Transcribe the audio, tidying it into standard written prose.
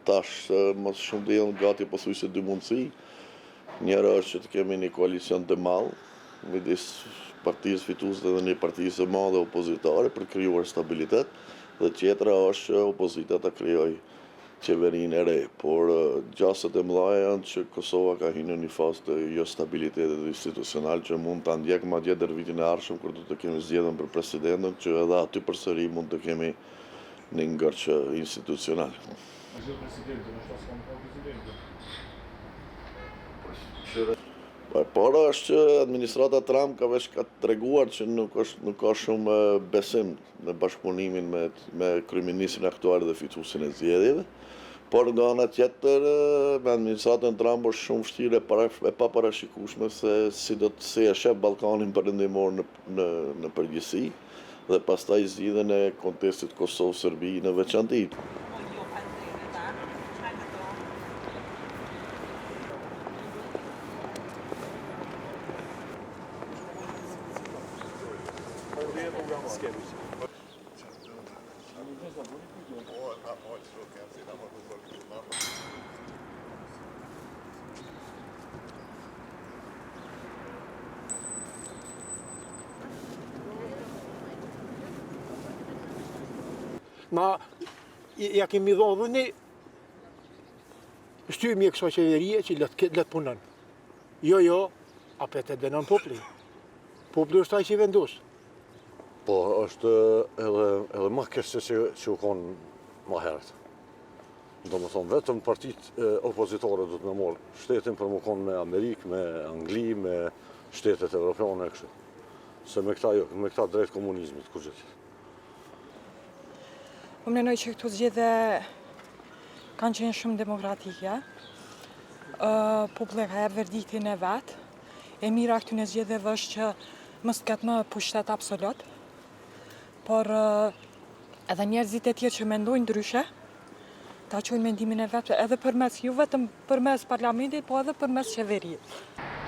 tash më shumë të jenë gati pothuajse dy mundësi. Njëra është që të kemi një koalicion të madh midis partisë fituese dhe një partisë së madhe opozitare për krijuar stabilitet, dhe tjetra është që opozita ta krijojë qeverinë e re, por gjasat e mëdha janë që Kosova ka hyrë në një fazë të jo stabilitetit institucional që mund ta ndjek madje deri vitin e ardhshëm kur do të kemi zgjedhjen për presidentën, që edhe aty përsëri mund të kemi një ngërç institucional. Para është që administrata Trump ka veç ka treguar që nuk ka shumë besim në bashkëpunimin me kryeministrin aktual dhe fituesin e zgjedhjeve, por nga ana tjetër me administratën Trump është shumë vështirë e paparashikueshme se si e sheh Ballkanin perëndimor në përgjithësi dhe pastaj zgjidhjen e kontestit Kosovë-Serbi në veçantë. Na ja kemi dhënë ne shtymi e kësaj qeverie që let punon. Jo, apet e dënon populli. Populli është ai që vendos. Po, është edhe më keq se që u konë më herët. Do më thonë, vetëm partitë opozitore do të më morë shtetin për më konë me Amerikë, me Angli, me shtetet evropiane e kështu. Se me këta drejt komunizmit, kur gjithë. Po mendoj që këto zgjedhje kanë qenë shumë demokratike. Populli ka jep verdiktin e vet. E mira këtu në zgjedhjeve është që mos ketë më pushtet absolut. Por edhe njerëzit e tjerë që mendojnë ndryshe, ta çojnë mendimin e vet edhe përmes jo vetëm përmes parlamentit, po edhe përmes qeverisë.